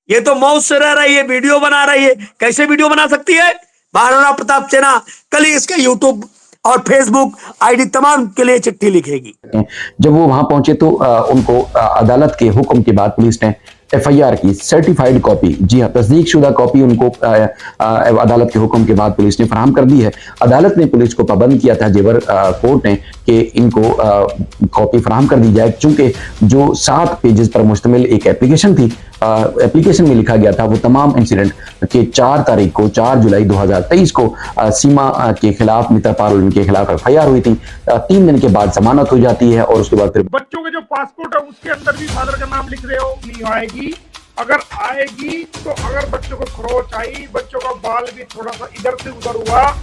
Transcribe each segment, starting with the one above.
ये तो मौत से रह रही है, वीडियो बना रही है। कैसे वीडियो बना सकती है? महाराणा प्रताप सेना कल ही इसके यूट्यूब और फेसबुक आईडी तमाम के लिए चिट्ठी लिखेगी। जब वो वहां पहुंचे तो उनको अदालत के हुक्म के बाद पुलिस ने एफआईआर की सर्टिफाइड कॉपी, जी हाँ तस्दीकशुदा कॉपी उनको अदालत के हुक्म के बाद पुलिस ने फराहम कर दी है। अदालत ने पुलिस को पाबंद किया था जेवर कोर्ट ने कि इनको कॉपी फराहम कर दी जाए, चूंकि जो 7 पेजेस पर मुश्तमिल एक एप्लीकेशन थी, एप्लीकेशन में लिखा गया था वो तमाम इंसिडेंट के 4 जुलाई 2023 को सीमा के खिलाफ, मित्र पारुल के खिलाफ एफआईआर हुई थी। 3 दिन के बाद जमानत हो जाती है और उसके बाद फिर बच्चों के जो पासपोर्ट है उसके अंदर भी फादर का नाम लिख रहे हो, नहीं आएगी। अगर आएगी तो अगर बच्चों को खरोच आई, बच्चों का बाल भी थोड़ा सा इधर से उधर हुआ,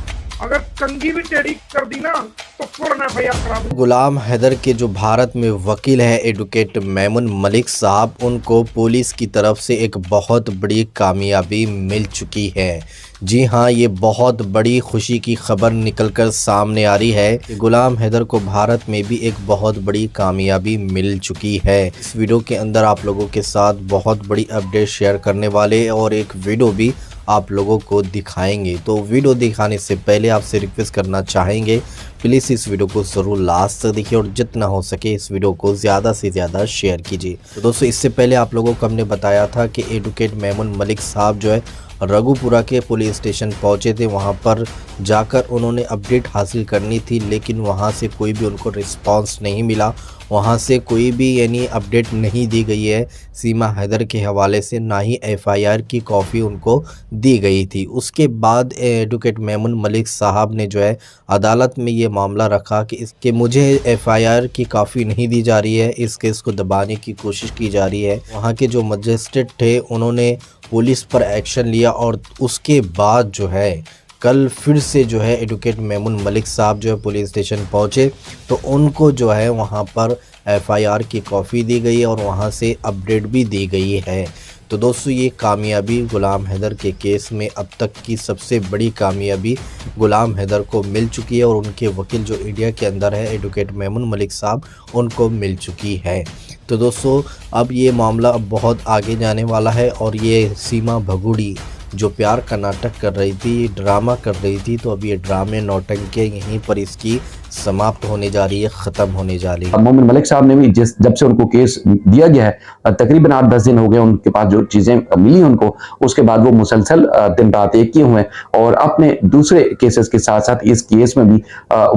अगर कंघी भी टेढ़ी कर दी ना तो फौरन एफआईआर करा दो। गुलाम हैदर के जो भारत में वकील हैं एडवोकेट मेमन मलिक साहब, उनको पुलिस की तरफ से एक बहुत बड़ी कामयाबी मिल चुकी है। जी हाँ, ये बहुत बड़ी खुशी की खबर निकलकर सामने आ रही है कि गुलाम हैदर को भारत में भी एक बहुत बड़ी कामयाबी मिल चुकी है। इस वीडियो के अंदर आप लोगों के साथ बहुत बड़ी अपडेट शेयर करने वाले और एक वीडियो भी आप लोगों को दिखाएंगे। तो वीडियो दिखाने से पहले आपसे रिक्वेस्ट करना चाहेंगे, प्लीज़ इस वीडियो को ज़रूर लास्ट तक देखिए और जितना हो सके इस वीडियो को ज़्यादा से ज़्यादा शेयर कीजिए। तो दोस्तों, इससे पहले आप लोगों को हमने बताया था कि एडवोकेट मेमन मलिक साहब जो है रघुपुरा के पुलिस स्टेशन पहुंचे थे। वहां पर जाकर उन्होंने अपडेट हासिल करनी थी, लेकिन वहां से कोई भी उनको रिस्पांस नहीं मिला। वहां से कोई भी यानी अपडेट नहीं दी गई है सीमा हैदर के हवाले से, ना ही एफआईआर की कॉपी उनको दी गई थी। उसके बाद एडवोकेट मेमन मलिक साहब ने जो है अदालत में ये मामला रखा कि इसके मुझे एफआईआर की कॉपी नहीं दी जा रही है, इस केस को दबाने की कोशिश की जा रही है। वहाँ के जो मजिस्ट्रेट थे उन्होंने पुलिस पर एक्शन लिया और उसके बाद जो है कल फिर से जो है एडवोकेट मेमन मलिक साहब जो है पुलिस स्टेशन पहुंचे तो उनको जो है वहां पर एफआईआर की कॉपी दी गई और वहां से अपडेट भी दी गई है। तो दोस्तों, ये कामयाबी गुलाम हैदर के केस में अब तक की सबसे बड़ी कामयाबी गुलाम हैदर को मिल चुकी है और उनके वकील जो इंडिया के अंदर है एडवोकेट मेमन मलिक साहब, उनको मिल चुकी है। तो दोस्तों, अब ये मामला अब बहुत आगे जाने वाला है और ये सीमा भगुड़ी जो प्यार का नाटक कर रही थी, ड्रामा कर रही थी, तो अब ये ड्रामे नौटंकी यहीं पर इसकी समाप्त होने जा रही है, ख़त्म होने जा रही है। मोमिन मलिक साहब ने भी जब से उनको केस दिया गया है तकरीबन 8-10 दिन हो गए उनके पास जो चीज़ें मिली उनको, उसके बाद वो मुसलसल दिन रात एक किए हुए हैं और अपने दूसरे केसेस के साथ साथ इस केस में भी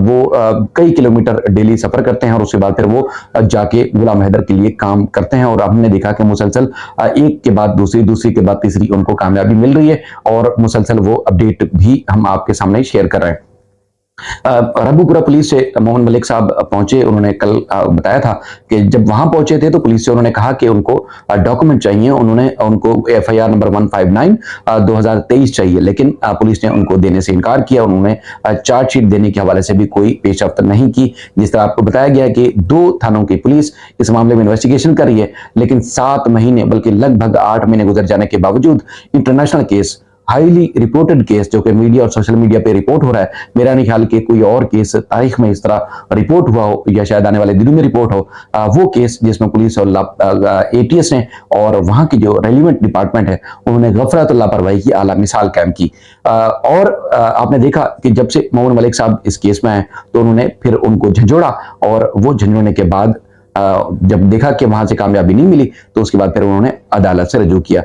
वो कई किलोमीटर डेली सफ़र करते हैं और उसके बाद फिर वो जाके गुलाम हैदर के लिए काम करते हैं। और हमने देखा कि मुसलसल एक के बाद दूसरी के बाद तीसरी उनको कामयाबी मिल रही है और मुसलसल वो अपडेट भी हम आपके सामने शेयर कर रहे हैं। रघुपुरा पुलिस से मोहन मलिक साहब पहुंचे। उन्होंने कल बताया था कि जब वहां पहुंचे थे तो पुलिस से उन्होंने कहा कि उनको डॉक्यूमेंट चाहिए। उनको एफआईआर नंबर 159 2023 चाहिए, लेकिन पुलिस ने उनको देने से इनकार किया। उन्होंने चार्जशीट देने के हवाले से भी कोई पेशरफ्त नहीं की। जिस तरह आपको बताया गया कि 2 थानों की पुलिस इस मामले में इन्वेस्टिगेशन कर रही है, लेकिन 7 महीने बल्कि लगभग 8 महीने गुजर जाने के बावजूद international case, highly reported case जो कि मीडिया और सोशल मीडिया पे रिपोर्ट हो रहा है, मेरा नहीं ख्याल कि कोई और केस तारीख में इस तरह रिपोर्ट हुआ हो या शायद आने वाले दिनों में रिपोर्ट हो, वो केस जिसमें पुलिस और एटीएस ने और वहां की जो रेलिवेंट डिपार्टमेंट है उन्होंने गफलत और लापरवाही की आला मिसाल कायम की। और आपने देखा कि जब से मोहन मलिक साहब इस केस में आए तो उन्होंने फिर उनको झंझोड़ा और वो झंझोड़ने के बाद जब देखा कि वहां से कामयाबी नहीं मिली तो उसके बाद फिर उन्होंने अदालत से रजू किया।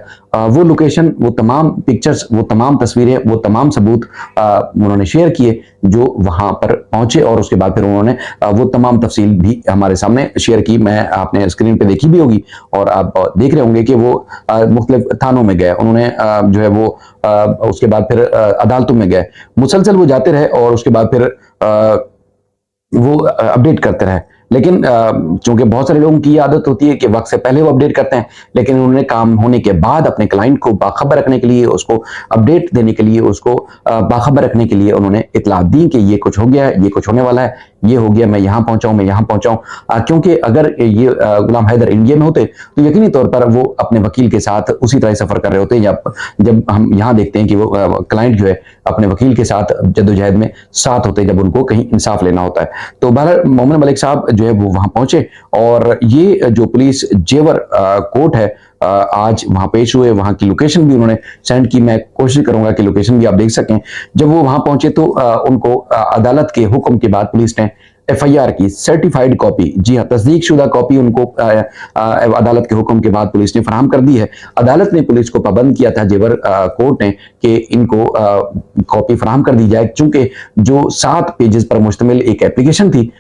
वो लोकेशन, वो तमाम पिक्चर्स, वो तमाम तस्वीरें, वो तमाम सबूत उन्होंने शेयर किए जो वहां पर पहुंचे और उसके बाद फिर उन्होंने वो तमाम तफसील भी हमारे सामने शेयर की। मैं आपने स्क्रीन पे देखी भी होगी और आप देख रहे होंगे कि वो मुख्तलिफ थानों में गए, उन्होंने जो है वो उसके बाद फिर अदालतों में गए, मुसलसल वो जाते रहे और उसके बाद फिर वो अपडेट करते रहे। लेकिन चूंकि बहुत सारे लोगों की आदत होती है कि वक्त से पहले वो अपडेट करते हैं, लेकिन उन्होंने काम होने के बाद अपने क्लाइंट को बाखबर रखने के लिए, उसको अपडेट देने के लिए, उसको बाखबर रखने के लिए उन्होंने इतला दी कि ये कुछ हो गया है, ये कुछ होने वाला है, ये हो गया, मैं यहाँ पहुंचाऊं, मैं यहाँ पहुंचाऊं। क्योंकि अगर ये गुलाम हैदर इंडिया में होते तो यकीनी तौर पर वो अपने वकील के साथ उसी तरह सफर कर रहे होते। जब हम यहाँ देखते हैं कि वो क्लाइंट जो है अपने वकील के साथ जद्दोजहद में साथ होते जब उनको कहीं इंसाफ लेना होता है। तो बहरहाल मोहम्मद मलिक साहब जो है वो वहां पहुंचे और ये जो पुलिस जेवर कोर्ट है आज वहां पेश हुए। वहां की लोकेशन भी उन्होंने सेंड की, मैं कोशिश करूंगा कि लोकेशन भी आप देख सकें। जब वो वहां पहुंचे तो उनको अदालत के हुक्म के बाद पुलिस ने एफआईआर की सर्टिफाइड कॉपी, जी हाँ तस्दीकशुदा कॉपी उनको अदालत के हुक्म के बाद पुलिस ने फराहम कर दी है। अदालत ने पुलिस को पाबंद किया था, जेवर कोर्ट ने, कि इनको कॉपी फराहम कर दी जाए, चूंकि जो 7 पेजेस पर मुश्तमिल एक एप्लीकेशन थी,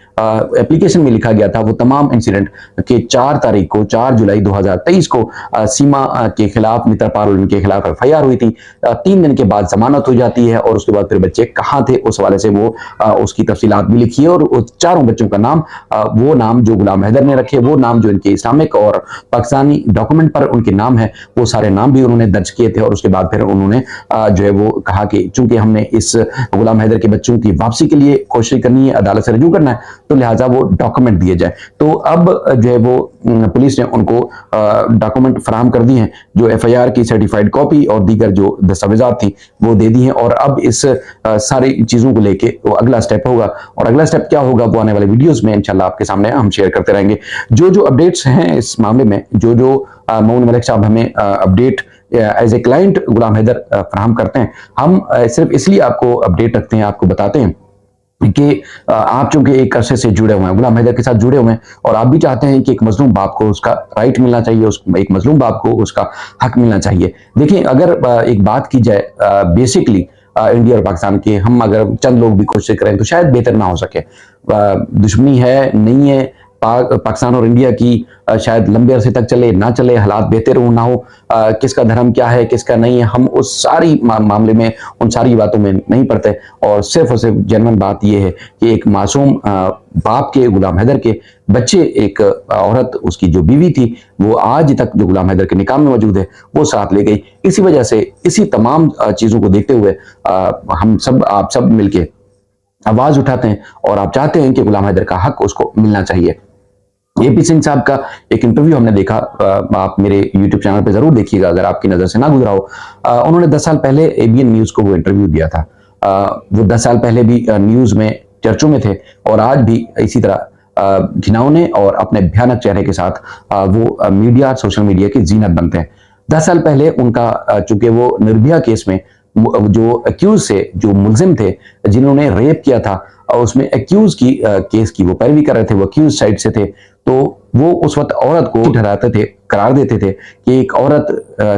एप्लीकेशन में लिखा गया था वो तमाम इंसिडेंट के 4 जुलाई 2023 को सीमा के खिलाफ, नेत्रपाल के खिलाफ एफआईआर हुई थी। 3 दिन के बाद जमानत हो जाती है और उसके बाद फिर बच्चे कहाँ थे उस हवाले से वो उसकी तफसीलात भी लिखी है। और उस चारों बच्चों का नाम, वो नाम जो गुलाम हैदर ने रखे, वो नाम जो इनके इस्लामिक और पाकिस्तानी डॉक्यूमेंट पर उनके नाम है, वो सारे नाम भी उन्होंने दर्ज किए थे। और उसके बाद फिर उन्होंने जो है वो कहा कि चूंकि हमने इस गुलाम हैदर के बच्चों की वापसी के लिए कोशिश करनी है, अदालत से रजू करना है, तो लिहाजा वो डॉक्यूमेंट दिए जाए। तो अब जो है वो पुलिस ने उनको डॉक्यूमेंट फराहम कर दिए हैं, जो एफआईआर की सर्टिफाइड कॉपी और दीगर जो दस्तावेजात थी वो दे दी हैं। और अब इस सारी चीजों को लेके वो अगला स्टेप होगा, और अगला स्टेप क्या होगा वो आने वाले वीडियोस में इंशाल्लाह आपके सामने हम शेयर करते रहेंगे। जो अपडेट्स हैं इस मामले में, जो मोमिन मलिक साहब हमें अपडेट एज ए क्लाइंट गुलाम हैदर फराहम करते हैं, हम सिर्फ इसलिए आपको अपडेट रखते हैं, आपको बताते हैं कि आप चूंकि एक अरसे से जुड़े हुए हैं, गुलाम हैदर के साथ जुड़े हुए हैं, और आप भी चाहते हैं कि एक मजलूम बाप को उसका राइट मिलना चाहिए, एक मजलूम बाप को उसका हक मिलना चाहिए। देखिए, अगर एक बात की जाए बेसिकली इंडिया और पाकिस्तान के, हम अगर चंद लोग भी कोशिश करें तो शायद बेहतर ना हो सके। दुश्मनी है नहीं है पाकिस्तान और इंडिया की, शायद लंबे अरसे तक चले ना चले, हालात बेहतर हो ना हो, किसका धर्म क्या है किसका नहीं है, हम उस सारी मामले में उन सारी बातों में नहीं पड़ते। और सिर्फ जेन्युइन बात यह है कि एक मासूम बाप के, गुलाम हैदर के बच्चे, एक औरत उसकी जो बीवी थी, वो आज तक जो गुलाम हैदर के निकाह में मौजूद है, वो साथ ले गई। इसी वजह से, इसी तमाम चीजों को देखते हुए हम सब, आप सब मिलके आवाज उठाते हैं और आप चाहते हैं कि गुलाम हैदर का हक उसको मिलना चाहिए। एपी सिंह साहब का एक इंटरव्यू हमने देखा, आप मेरे YouTube चैनल पे जरूर देखिएगा अगर आपकी नजर से ना गुजरा हो। उन्होंने 10 साल पहले ABN न्यूज को वो इंटरव्यू दिया था। वो 10 साल पहले भी न्यूज में चर्चों में थे, और आज भी इसी तरह घिनौने और अपने भयानक चेहरे के साथ वो मीडिया, सोशल मीडिया की जीनत बनते हैं। 10 साल पहले उनका, चूंकि वो निर्भया केस में जो एक्यूज से, जो मुलजिम थे जिन्होंने रेप किया था, और उसमें एक्यूज की केस की वो पैरवी कर रहे थे, वो एक्यूज साइड से थे, तो वो उस वक्त औरत को ठहराते थे, करार देते थे कि एक औरत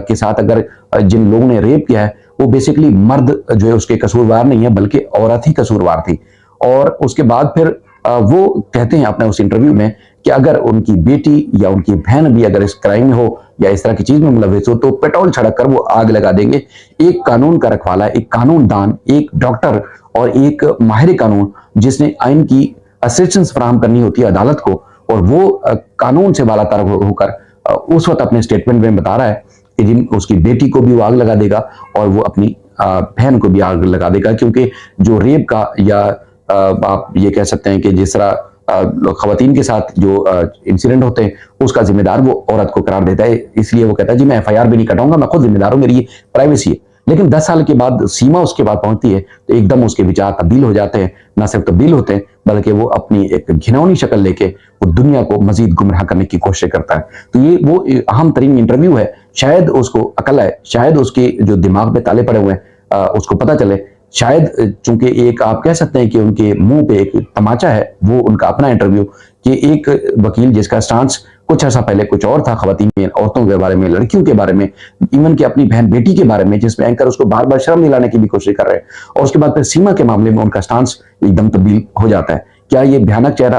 के साथ अगर जिन लोगों ने रेप किया है, वो बेसिकली मर्द जो है उसके कसूरवार नहीं है, बल्कि औरत ही कसूरवार थी। और उसके बाद फिर वो कहते हैं अपने उस इंटरव्यू में कि अगर उनकी बेटी या उनकी बहन भी अगर इस क्राइम में हो या इस तरह की चीज में मुलविस हो, तो पेट्रोल छिड़क कर वो आग लगा देंगे। एक कानून का रखवाला, एक कानूनदान, एक डॉक्टर और एक माहिर कानून जिसने आइन की असिस्टेंस फराहम करनी होती है अदालत को, और वो कानून से बालातर होकर उस वक्त अपने स्टेटमेंट में बता रहा है कि जिन उसकी बेटी को भी वो आग लगा देगा और वो अपनी बहन को भी आग लगा देगा, क्योंकि जो रेप का, या आप ये कह सकते हैं कि जिस तरह खवातीन के साथ जो इंसिडेंट होते हैं, उसका जिम्मेदार वो औरत को करार देता है। इसलिए वो कहता है जी मैं FIR भी नहीं कटाऊंगा, मैं खुद जिम्मेदार हूं, मेरी ये प्राइवेसी है। लेकिन 10 साल के बाद सीमा उसके बाद पहुंचती है तो एकदम उसके विचार तब्दील हो जाते हैं। न सिर्फ तब्दील होते हैं, बल्कि वो अपनी एक घिनौनी शक्ल लेके वो दुनिया को मजीद गुमराह करने की कोशिश करता है। तो ये वो अहम तरीन इंटरव्यू है। शायद उसको अकल है, शायद उसके जो दिमाग पे ताले पड़े हुए हैं उसको पता चले। शायद चूंकि एक आप कह सकते हैं कि उनके मुंह पे एक तमाचा है, वो उनका अपना इंटरव्यू, कि एक वकील जिसका स्टांस कुछ अर्सा पहले कुछ और था, खवातीन में, औरतों के बारे में, लड़कियों के बारे में, इवन कि अपनी बहन बेटी के बारे में, जिसमें एंकर उसको बार बार शर्म दिलाने की भी कोशिश कर रहे हैं, और उसके बाद फिर सीमा के मामले में उनका स्टांस एकदम तब्दील हो जाता है। क्या ये भयानक चेहरा